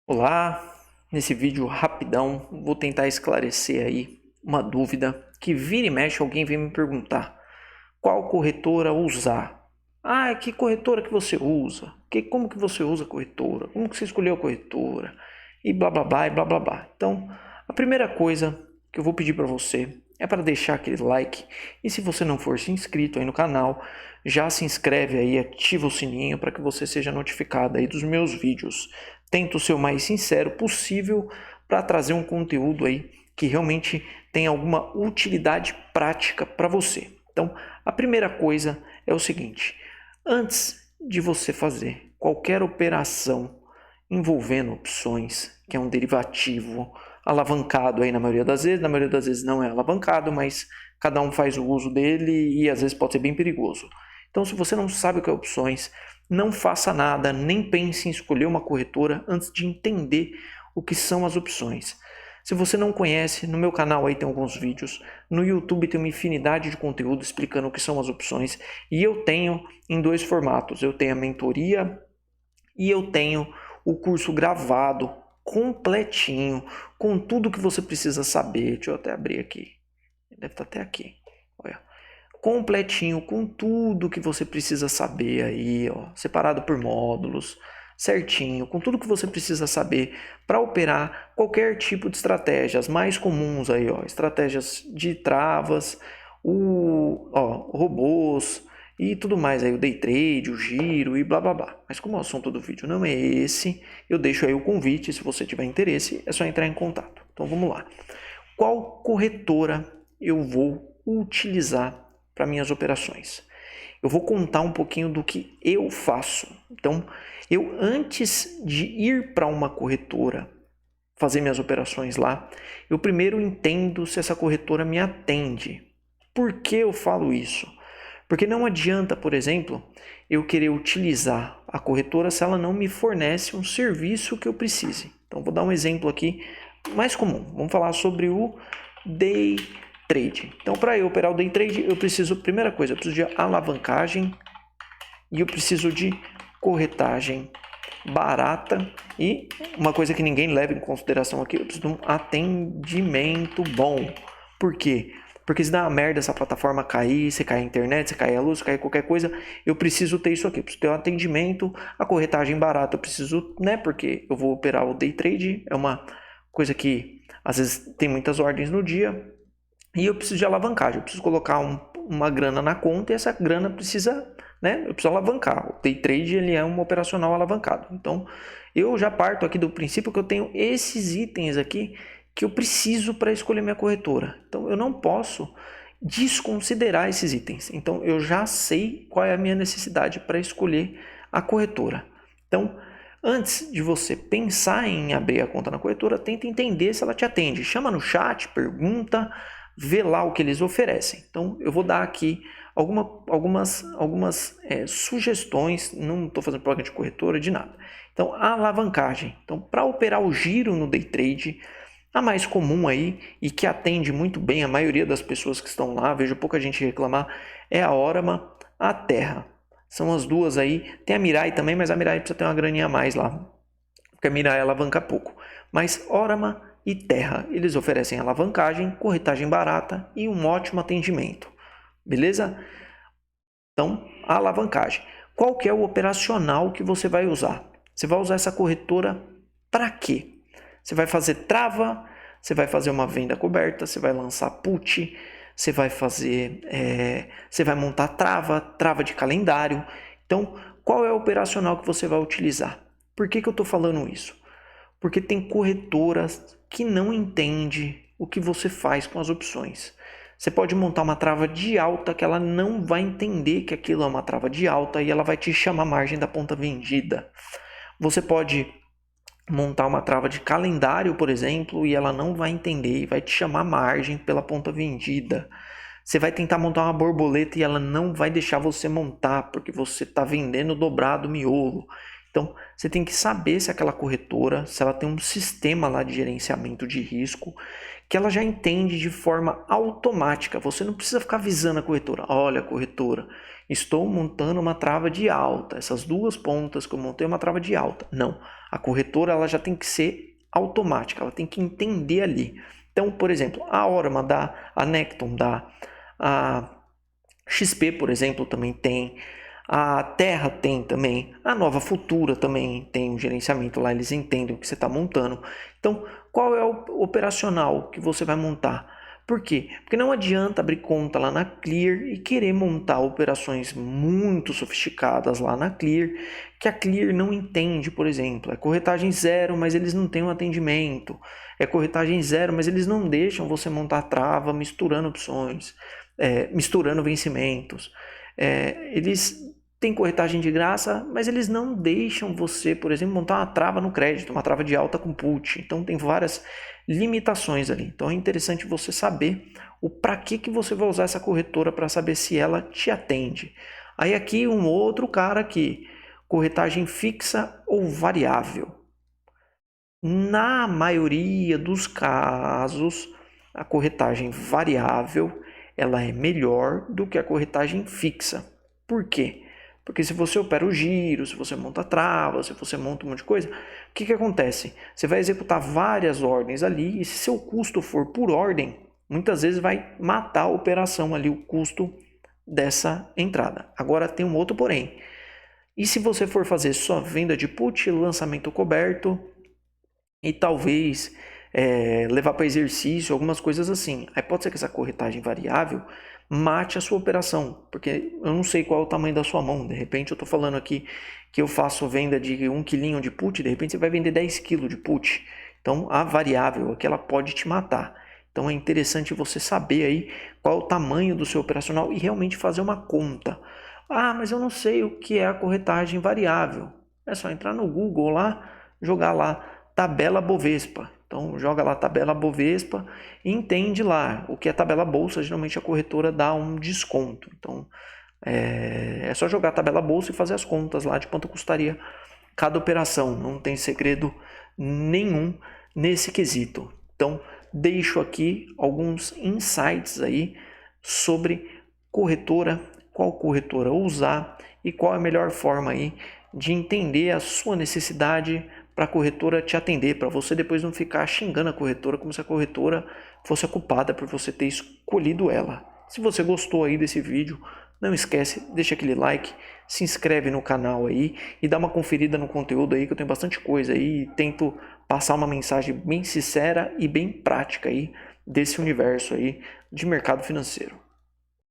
Olá, nesse vídeo rapidão vou tentar esclarecer aí uma dúvida que vira e mexe alguém vem me perguntar: qual corretora usar? Ah, que corretora que você usa? Como que você usa a corretora? Como que você escolheu a corretora? E blá blá blá e blá blá blá. Então, a primeira coisa que eu vou pedir para você é para deixar aquele like, e se você não for inscrito aí no canal, já se inscreve aí, ativa o sininho para que você seja notificado aí dos meus vídeos. Tento ser o mais sincero possível para trazer um conteúdo aí que realmente tem alguma utilidade prática para você. Então, a primeira coisa é o seguinte: antes de você fazer qualquer operação envolvendo opções, que é um derivativo alavancado aí na maioria das vezes não é alavancado, mas cada um faz o uso dele e às vezes pode ser bem perigoso. Então, se você não sabe o que é opções, não faça nada, nem pense em escolher uma corretora antes de entender o que são as opções. Se você não conhece, no meu canal aí tem alguns vídeos, no YouTube tem uma infinidade de conteúdo explicando o que são as opções, e eu tenho em dois formatos, eu tenho a mentoria e eu tenho o curso gravado, completinho, com tudo que você precisa saber. Deixa eu até abrir aqui, deve estar até aqui, olha, completinho, com tudo que você precisa saber aí, ó, separado por módulos, certinho, com tudo que você precisa saber para operar qualquer tipo de estratégias mais comuns aí, ó, estratégias de travas, robôs e tudo mais aí, o day trade, o giro e blá blá blá. Mas como o assunto do vídeo não é esse, eu deixo aí o convite, se você tiver interesse, é só entrar em contato. Então vamos lá. Qual corretora eu vou utilizar para minhas operações? Eu vou contar um pouquinho do que eu faço. Então, eu antes de ir para uma corretora fazer minhas operações lá, eu primeiro entendo se essa corretora me atende. Por que eu falo isso? Porque não adianta, por exemplo, eu querer utilizar a corretora se ela não me fornece um serviço que eu precise. Então, vou dar um exemplo aqui mais comum. Vamos falar sobre o day trade. Então, para eu operar o day trade, eu preciso, primeira coisa, eu preciso de alavancagem e eu preciso de corretagem barata e uma coisa que ninguém leva em consideração aqui, eu preciso de um atendimento bom. Por quê? Porque se dá uma merda essa plataforma cair, se cair a internet, se cair a luz, se cair qualquer coisa, eu preciso ter isso aqui, eu preciso ter um atendimento, a corretagem barata, eu preciso, né, porque eu vou operar o day trade, é uma coisa que às vezes tem muitas ordens no dia, e eu preciso de alavancagem, eu preciso colocar uma grana na conta e essa grana precisa, né, eu preciso alavancar. O day trade ele é um operacional alavancado. Então, eu já parto aqui do princípio que eu tenho esses itens aqui que eu preciso para escolher minha corretora. Então, eu não posso desconsiderar esses itens. Então, eu já sei qual é a minha necessidade para escolher a corretora. Então, antes de você pensar em abrir a conta na corretora, tenta entender se ela te atende. Chama no chat, pergunta, vê lá o que eles oferecem. Então, eu vou dar aqui algumas sugestões, não estou fazendo propaganda de corretora, de nada. Então, a alavancagem. Então, para operar o giro no day trade, a mais comum aí e que atende muito bem a maioria das pessoas que estão lá, vejo pouca gente reclamar, é a Orama, a Terra. São as duas aí. Tem a Mirai também, mas a Mirai precisa ter uma graninha a mais lá, porque a Mirai alavanca pouco. Mas Orama e Terra, eles oferecem alavancagem, corretagem barata e um ótimo atendimento. Beleza? Então, a alavancagem. Qual que é o operacional que você vai usar? Você vai usar essa corretora para quê? Você vai fazer trava, você vai fazer uma venda coberta, você vai lançar put, você vai fazer, você vai montar trava de calendário. Então, qual é o operacional que você vai utilizar? Por que eu estou falando isso? Porque tem corretoras que não entendem o que você faz com as opções. Você pode montar uma trava de alta que ela não vai entender que aquilo é uma trava de alta e ela vai te chamar margem da ponta vendida. Você pode montar uma trava de calendário, por exemplo, e ela não vai entender e vai te chamar margem pela ponta vendida. Você vai tentar montar uma borboleta e ela não vai deixar você montar porque você está vendendo dobrado o miolo. Então, você tem que saber se aquela corretora, se ela tem um sistema lá de gerenciamento de risco, que ela já entende de forma automática. Você não precisa ficar avisando a corretora. Olha, corretora, estou montando uma trava de alta. Essas duas pontas que eu montei é uma trava de alta. Não, a corretora ela já tem que ser automática, ela tem que entender ali. Então, por exemplo, a Orma dá, a Necton dá, a XP, por exemplo, também tem. A Terra tem também, a Nova Futura também tem um gerenciamento lá, eles entendem o que você está montando. Então, qual é o operacional que você vai montar? Por quê? Porque não adianta abrir conta lá na Clear e querer montar operações muito sofisticadas lá na Clear, que a Clear não entende, por exemplo. É corretagem zero, mas eles não têm um atendimento. É corretagem zero, mas eles não deixam você montar trava misturando opções, misturando vencimentos. Eles têm corretagem de graça, mas eles não deixam você, por exemplo, montar uma trava no crédito, uma trava de alta com put. Então tem várias limitações ali. Então é interessante você saber o para que você vai usar essa corretora para saber se ela te atende. Aí aqui um outro cara aqui, corretagem fixa ou variável. Na maioria dos casos, a corretagem variável ela é melhor do que a corretagem fixa. Por quê? Porque se você opera o giro, se você monta trava, se você monta um monte de coisa, o que acontece? Você vai executar várias ordens ali e se seu custo for por ordem, muitas vezes vai matar a operação ali, o custo dessa entrada. Agora tem um outro porém. E se você for fazer só venda de put, lançamento coberto e talvez levar para exercício, algumas coisas assim. Aí pode ser que essa corretagem variável mate a sua operação, porque eu não sei qual é o tamanho da sua mão. De repente eu estou falando aqui que eu faço venda de 1 quilinho de put, de repente você vai vender 10 kg de put. Então a variável aqui ela pode te matar. Então é interessante você saber aí qual é o tamanho do seu operacional e realmente fazer uma conta. Ah, mas eu não sei o que é a corretagem variável. É só entrar no Google lá, jogar lá tabela Bovespa. Então joga lá tabela Bovespa e entende lá o que é tabela bolsa. Geralmente a corretora dá um desconto. Então é só jogar a tabela bolsa e fazer as contas lá de quanto custaria cada operação. Não tem segredo nenhum nesse quesito. Então deixo aqui alguns insights aí sobre corretora, qual corretora usar e qual é a melhor forma aí de entender a sua necessidade para a corretora te atender, para você depois não ficar xingando a corretora como se a corretora fosse a culpada por você ter escolhido ela. Se você gostou aí desse vídeo, não esquece, deixa aquele like, se inscreve no canal aí e dá uma conferida no conteúdo aí que eu tenho bastante coisa aí e tento passar uma mensagem bem sincera e bem prática aí desse universo aí de mercado financeiro.